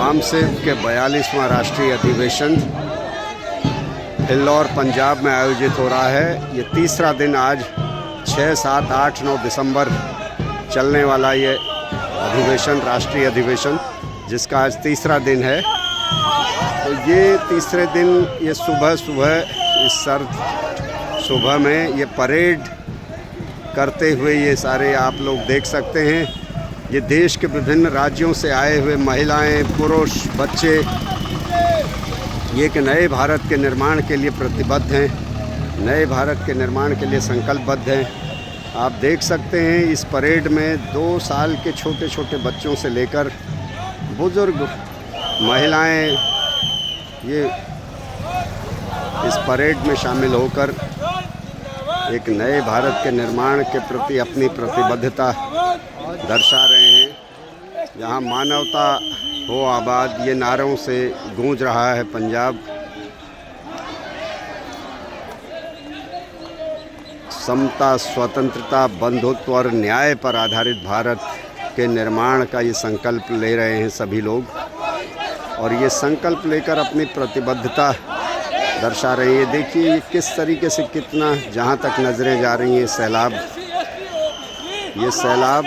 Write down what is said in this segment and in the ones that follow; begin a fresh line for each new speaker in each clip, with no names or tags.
वामसेव के 42वां राष्ट्रीय अधिवेशन फिल्लौर पंजाब में आयोजित हो रहा है। ये तीसरा दिन आज 6, 7, 8, 9 दिसंबर चलने वाला ये अधिवेशन, राष्ट्रीय अधिवेशन, जिसका आज तीसरा दिन है। तो ये तीसरे दिन ये सुबह इस सर्द सुबह में ये परेड करते हुए ये सारे आप लोग देख सकते हैं। ये देश के विभिन्न राज्यों से आए हुए महिलाएं, पुरुष, बच्चे ये एक नए भारत के निर्माण के लिए प्रतिबद्ध हैं, नए भारत के निर्माण के लिए संकल्पबद्ध हैं। आप देख सकते हैं इस परेड में 2 साल के छोटे छोटे बच्चों से लेकर बुजुर्ग महिलाएं ये इस परेड में शामिल होकर एक नए भारत के निर्माण के प्रति अपनी प्रतिबद्धता दर्शा रहे हैं। जहां मानवता हो आबाद, ये नारों से गूंज रहा है पंजाब। समता, स्वतंत्रता, बंधुत्व और न्याय पर आधारित भारत के निर्माण का ये संकल्प ले रहे हैं सभी लोग, और ये संकल्प लेकर अपनी प्रतिबद्धता दर्शा रही है। देखिए ये किस तरीके से, कितना जहाँ तक नज़रें जा रही हैं, ये सैलाब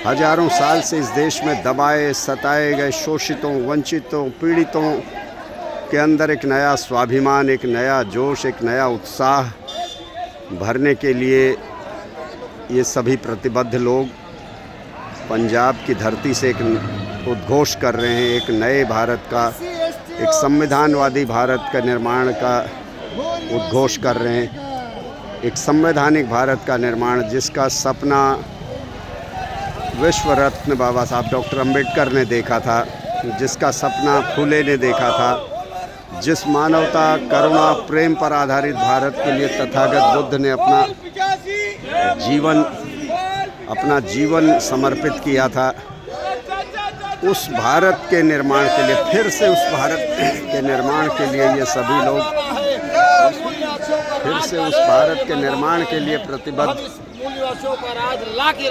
हजारों साल से इस देश में दबाए, सताए गए शोषितों, वंचितों, पीड़ितों के अंदर एक नया स्वाभिमान, एक नया जोश, एक नया उत्साह भरने के लिए ये सभी प्रतिबद्ध लोग पंजाब की धरती से एक उद्घोष कर रहे हैं, एक नए भारत का, एक संविधानवादी भारत का निर्माण का उद्घोष कर रहे हैं। एक संवैधानिक भारत का निर्माण जिसका सपना विश्व रत्न बाबा साहब डॉक्टर अंबेडकर ने देखा था, जिसका सपना फुले ने देखा था, जिस मानवता, करुणा, प्रेम पर आधारित भारत के लिए तथागत बुद्ध ने अपना जीवन समर्पित किया था। उस भारत के निर्माण के लिए, फिर से उस भारत के निर्माण के लिए ये सभी लोग फिर से उस भारत के निर्माण के लिए प्रतिबद्ध
पर आज ला के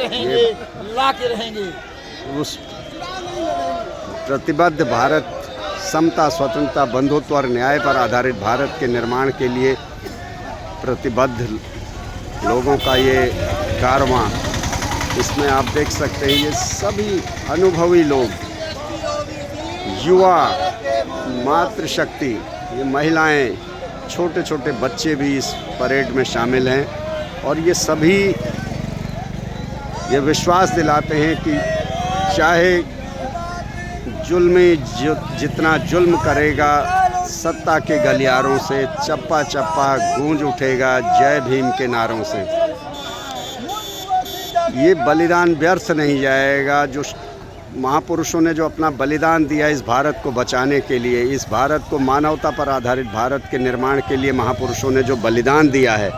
रहेंगे।
उस प्रतिबद्ध भारत, समता, स्वतंत्रता, बंधुत्व और न्याय पर आधारित भारत के निर्माण के लिए प्रतिबद्ध लोगों का ये कारवां, इसमें आप देख सकते हैं ये सभी अनुभवी लोग, युवा, मातृशक्ति, ये महिलाएं, छोटे छोटे बच्चे भी इस परेड में शामिल हैं। और ये सभी ये विश्वास दिलाते हैं कि चाहे जुल्मी जितना जुल्म करेगा, सत्ता के गलियारों से चप्पा चप्पा गूंज उठेगा जय भीम के नारों से। ये बलिदान व्यर्थ नहीं जाएगा। जो महापुरुषों ने जो अपना बलिदान दिया इस भारत को बचाने के लिए, इस भारत को, मानवता पर आधारित भारत के निर्माण के लिए महापुरुषों ने जो बलिदान दिया है,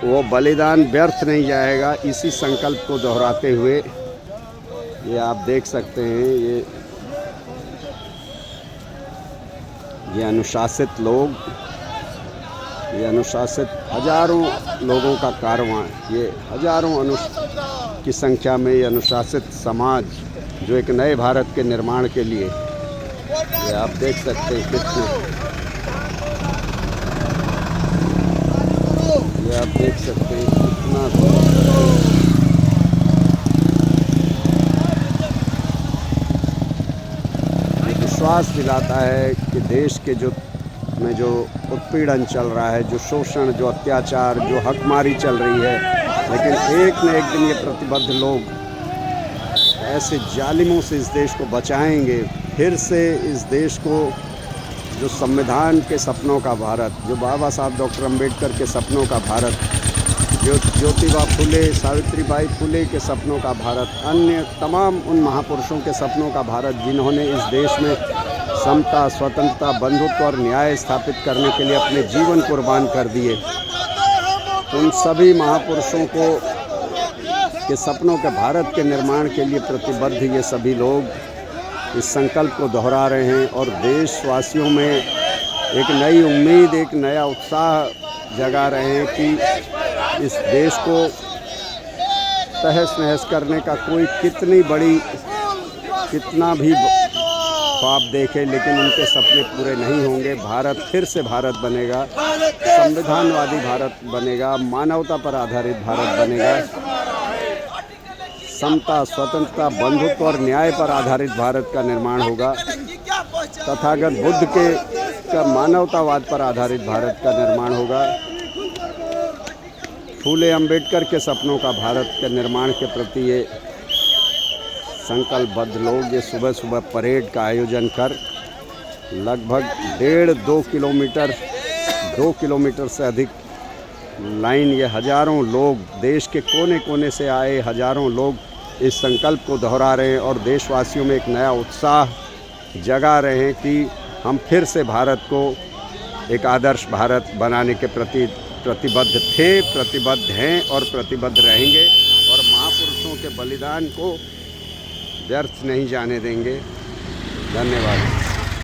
वो बलिदान व्यर्थ नहीं जाएगा। इसी संकल्प को दोहराते हुए ये आप देख सकते हैं ये अनुशासित लोग, ये अनुशासित हजारों लोगों का कारवां, ये हजारों की संख्या में ये अनुशासित समाज जो एक नए भारत के निर्माण के लिए, ये आप देख सकते हैं ये आप देख सकते हैं कितना विश्वास दिलाता है कि देश के जो उत्पीड़न चल रहा है, जो शोषण, जो अत्याचार, जो हकमारी चल रही है, लेकिन एक न एक दिन ये प्रतिबद्ध लोग ऐसे जालिमों से इस देश को बचाएंगे। फिर से इस देश को, जो संविधान के सपनों का भारत, जो बाबा साहब डॉक्टर अंबेडकर के सपनों का भारत, जो ज्योतिबा फुले, सावित्रीबाई फुले के सपनों का भारत, अन्य तमाम उन महापुरुषों के सपनों का भारत जिन्होंने इस देश में समता, स्वतंत्रता, बंधुत्व और न्याय स्थापित करने के लिए अपने जीवन कुर्बान कर दिए, उन सभी महापुरुषों के सपनों के भारत के निर्माण के लिए प्रतिबद्ध ये सभी लोग इस संकल्प को दोहरा रहे हैं और देशवासियों में एक नई उम्मीद, एक नया उत्साह जगा रहे हैं कि इस देश को तहस नहस करने का कोई कितनी बड़ी कितना भी ख्वाब देखे लेकिन उनके सपने पूरे नहीं होंगे। भारत फिर से भारत बनेगा, संविधानवादी भारत बनेगा, मानवता पर आधारित भारत बनेगा, समता, स्वतंत्रता, बंधुत्व और न्याय पर आधारित भारत का निर्माण होगा। तथागत बुद्ध का मानवतावाद पर आधारित भारत का निर्माण होगा। फूले अम्बेडकर के सपनों का भारत के निर्माण के प्रति ये संकल्पबद्ध लोग ये सुबह सुबह परेड का आयोजन कर लगभग 2 किलोमीटर से अधिक लाइन, ये हज़ारों लोग देश के कोने कोने से आए हज़ारों लोग इस संकल्प को दोहरा रहे हैं और देशवासियों में एक नया उत्साह जगा रहे हैं कि हम फिर से भारत को एक आदर्श भारत बनाने के प्रति प्रतिबद्ध थे, प्रतिबद्ध हैं और प्रतिबद्ध रहेंगे और महापुरुषों के बलिदान को व्यर्थ नहीं जाने देंगे। धन्यवाद।